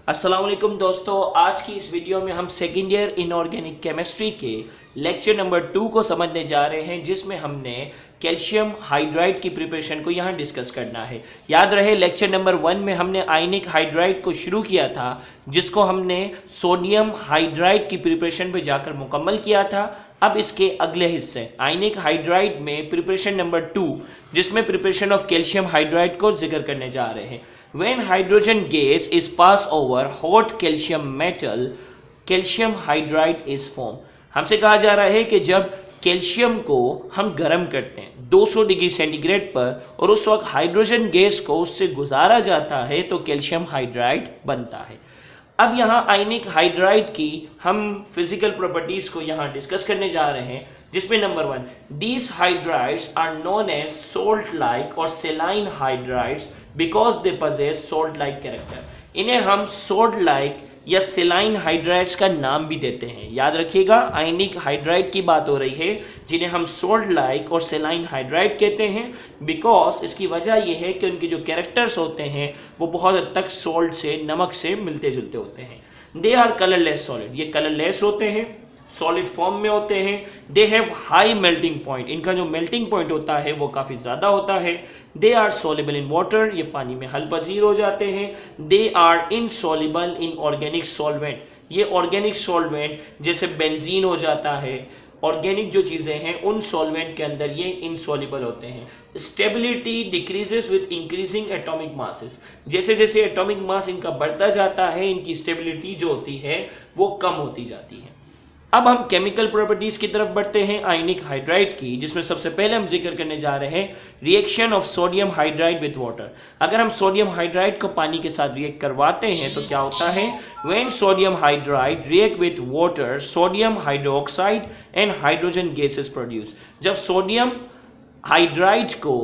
अस्सलाम वालेकुम दोस्तों, आज की इस वीडियो में हम सेकेंड ईयर इनऑर्गेनिक केमिस्ट्री के लेक्चर नंबर 2 को समझने जा रहे हैं, जिसमें हमने कैल्शियम हाइड्राइड की प्रिपरेशन को यहाँ डिस्कस करना है। याद रहे लेक्चर नंबर 1 में हमने आयनिक हाइड्राइड को शुरू किया था, जिसको हमने सोडियम हाइड्राइड की प्रिपरेशन पे जाकर मुकम्मल किया था। अब इसके अगले हिस्से आयनिक हाइड्राइड में प्रिपरेशन नंबर 2, जिसमें प्रिपरेशन ऑफ कैल्शियम हाइड्राइड को जिक्र करने जा रहे हैं। When hydrogen gas is passed over hot calcium metal, calcium hydride is formed। हमसे कहा जा रहा है कि जब कैल्शियम को हम गर्म करते हैं 200 डिग्री सेंटीग्रेड पर और उस वक्त हाइड्रोजन गैस को उससे गुजारा जाता है तो कैल्शियम हाइड्राइड बनता है। अब यहाँ आयनिक हाइड्राइड की हम फिजिकल प्रॉपर्टीज को यहाँ डिस्कस करने जा रहे हैं, जिसमें number 1, these hydrides are known as salt like और saline hydrides because they possess salt like character. इन्हें हम सोल्ट लाइक या सेलाइन हाइड्राइड्स का नाम भी देते हैं। याद रखिएगा, आयनिक हाइड्राइड की बात हो रही है, जिन्हें हम सोल्ट लाइक और सेलाइन हाइड्राइड कहते हैं। बिकॉज इसकी वजह यह है कि उनके जो कैरेक्टर्स होते हैं वो बहुत हद तक सोल्ट से, नमक से मिलते जुलते होते हैं। दे आर कलरलेस सॉलिड, ये कलरलेस होते हैं, सॉलिड फॉर्म में होते हैं। They have high melting point, इनका जो मेल्टिंग पॉइंट होता है वो काफ़ी ज़्यादा होता है। They are soluble in water, ये पानी में हल पजीर हो जाते हैं। They are insoluble in organic solvent, ये ऑर्गेनिक सॉल्वेंट जैसे बेंजीन हो जाता है, ऑर्गेनिक जो चीज़ें हैं उन सॉल्वेंट के अंदर ये इनसॉल्युबल होते हैं। Stability decreases with increasing atomic masses, जैसे जैसे एटॉमिक मास इनका बढ़ता जाता है, इनकी स्टेबिलिटी जो होती है वो कम होती जाती है। अब हम केमिकल प्रॉपर्टीज की तरफ बढ़ते हैं आयनिक हाइड्राइड की, जिसमें सबसे पहले हम जिक्र करने जा रहे हैं reaction of sodium hydride with water. अगर हम सोडियम हाइड्राइड को पानी के साथ रिएक्ट करवाते हैं तो क्या होता है? When sodium hydride react with water, sodium hydroxide and hydrogen gases produce. जब सोडियम हाइड्राइड को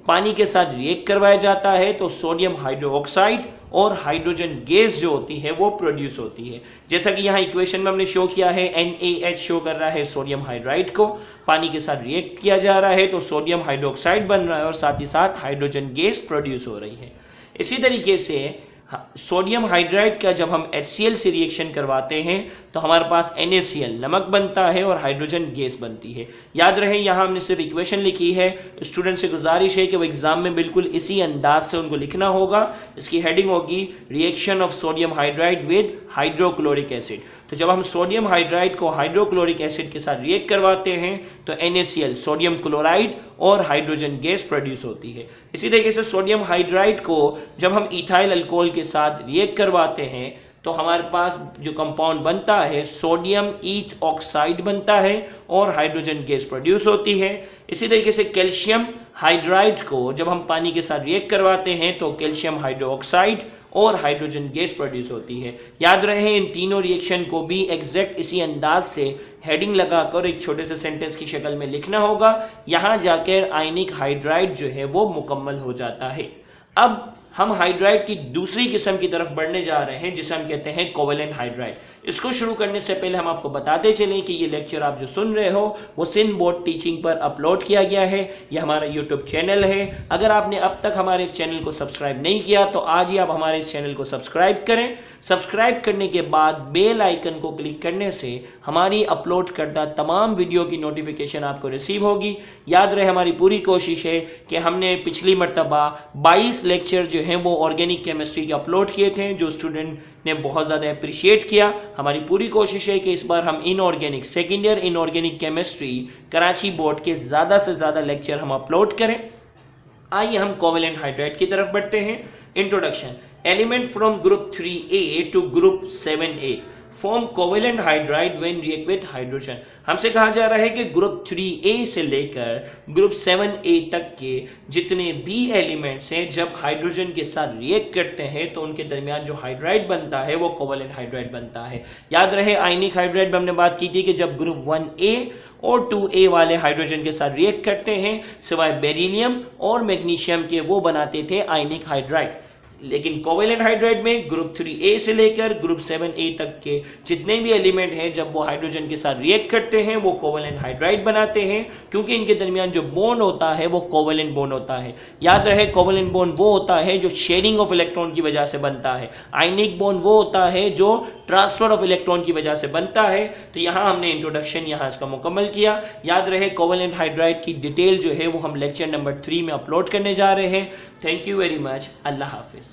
पानी के साथ रिएक्ट करवाया जाता है तो सोडियम हाइड्रोक्साइड और हाइड्रोजन गैस जो होती है वो प्रोड्यूस होती है। जैसा कि यहाँ इक्वेशन में हमने शो किया है, NaH शो कर रहा है सोडियम हाइड्राइड को, पानी के साथ रिएक्ट किया जा रहा है तो सोडियम हाइड्रोक्साइड बन रहा है और साथ ही साथ हाइड्रोजन गैस प्रोड्यूस हो रही है। इसी तरीके से सोडियम हाइड्राइड का जब हम HCl से रिएक्शन करवाते हैं तो हमारे पास NaCl नमक बनता है और हाइड्रोजन गैस बनती है। याद रहे यहाँ हमने सिर्फ इक्वेशन लिखी है, स्टूडेंट से गुजारिश है कि वो एग्जाम में बिल्कुल इसी अंदाज से उनको लिखना होगा। इसकी हेडिंग होगी reaction of sodium hydride with hydrochloric acid. तो जब हम सोडियम हाइड्राइड को हाइड्रोक्लोरिक एसिड के साथ रिएक्ट करवाते हैं तो NaCl सोडियम क्लोराइड और हाइड्रोजन गैस प्रोड्यूस होती है। इसी तरीके से सोडियम हाइड्राइड को जब हम इथाइल अल्कोहल के साथ रिएक्ट करवाते हैं तो हमारे पास जो कंपाउंड बनता है सोडियम ईथ ऑक्साइड बनता है और हाइड्रोजन गैस प्रोड्यूस होती है। इसी तरीके से कैल्शियम हाइड्राइड को जब हम पानी के साथ रिएक्ट करवाते हैं तो कैल्शियम हाइड्रोक्साइड और हाइड्रोजन गैस प्रोड्यूस होती है। याद रहे इन तीनों रिएक्शन को भी एग्जैक्ट इसी अंदाज से हेडिंग लगाकर एक छोटे से सेंटेंस की शक्ल में लिखना होगा। यहाँ जाकर आयनिक हाइड्राइड जो है वो मुकम्मल हो जाता है। अब हम हाइड्राइड की दूसरी किस्म की तरफ बढ़ने जा रहे हैं, जिसे हम कहते हैं कोवेलेंट हाइड्राइड। इसको शुरू करने से पहले हम आपको बताते चलें कि ये लेक्चर आप जो सुन रहे हो वो सिंध बोर्ड टीचिंग पर अपलोड किया गया है। ये हमारा यूट्यूब चैनल है। अगर आपने अब तक हमारे इस चैनल को सब्सक्राइब नहीं किया तो आज ही आप हमारे इस चैनल को सब्सक्राइब करें। सब्सक्राइब करने के बाद बेल आइकन को क्लिक करने से हमारी अपलोड करदा तमाम वीडियो की नोटिफिकेशन आपको रिसीव होगी। याद रहे हमारी पूरी कोशिश है कि हमने पिछली मरतबा 22 लेक्चर जो हैं वो ऑर्गेनिक केमिस्ट्री के अपलोड किए थे, जो स्टूडेंट ने बहुत ज़्यादा अप्रिशिएट किया। हमारी पूरी कोशिश है कि इस बार हम inorganic second year inorganic chemistry Karachi board के ज़्यादा से ज़्यादा लेक्चर हम अपलोड करें। आइए हम कोवेलेंट हाइड्राइड की तरफ बढ़ते हैं। Introduction. Element from group 3A to group 7A form covalent hydride when react with hydrogen. हमसे कहा जा रहा है कि ग्रुप 3A से लेकर ग्रुप 7A तक के जितने भी एलिमेंट्स हैं जब हाइड्रोजन के साथ रिएक्ट करते हैं तो उनके दरमियान जो हाइड्राइड बनता है वो कोवेलेंट हाइड्राइड बनता है। याद रहे आयनिक हाइड्राइड में हमने बात की थी कि जब ग्रुप 1A और 2A वाले हाइड्रोजन के साथ रिएक्ट करते हैं सिवाय बेरिलियम और मैग्नीशियम के वो बनाते थे आयनिक हाइड्राइड। लेकिन कोवेलेंट हाइड्राइड में ग्रुप 3a से लेकर ग्रुप 7a तक के जितने भी एलिमेंट हैं जब वो हाइड्रोजन के साथ रिएक्ट करते हैं वो कोवेलेंट हाइड्राइड बनाते हैं, क्योंकि इनके दरमियान जो बॉन्ड होता है वो कोवेलेंट बॉन्ड होता है। याद रहे कोवेलेंट बॉन्ड वो होता है जो शेयरिंग ऑफ इलेक्ट्रॉन की वजह से बनता है, आयनिक बॉन्ड वो होता है जो ट्रांसफर ऑफ इलेक्ट्रॉन की वजह से बनता है। तो यहाँ हमने इंट्रोडक्शन यहाँ इसका मुकम्मल किया। याद रहे कोवेलेंट हाइड्राइड की डिटेल जो है वो हम लेक्चर नंबर 3 में अपलोड करने जा रहे हैं। Thank you very much. अल्लाह हाफिज़।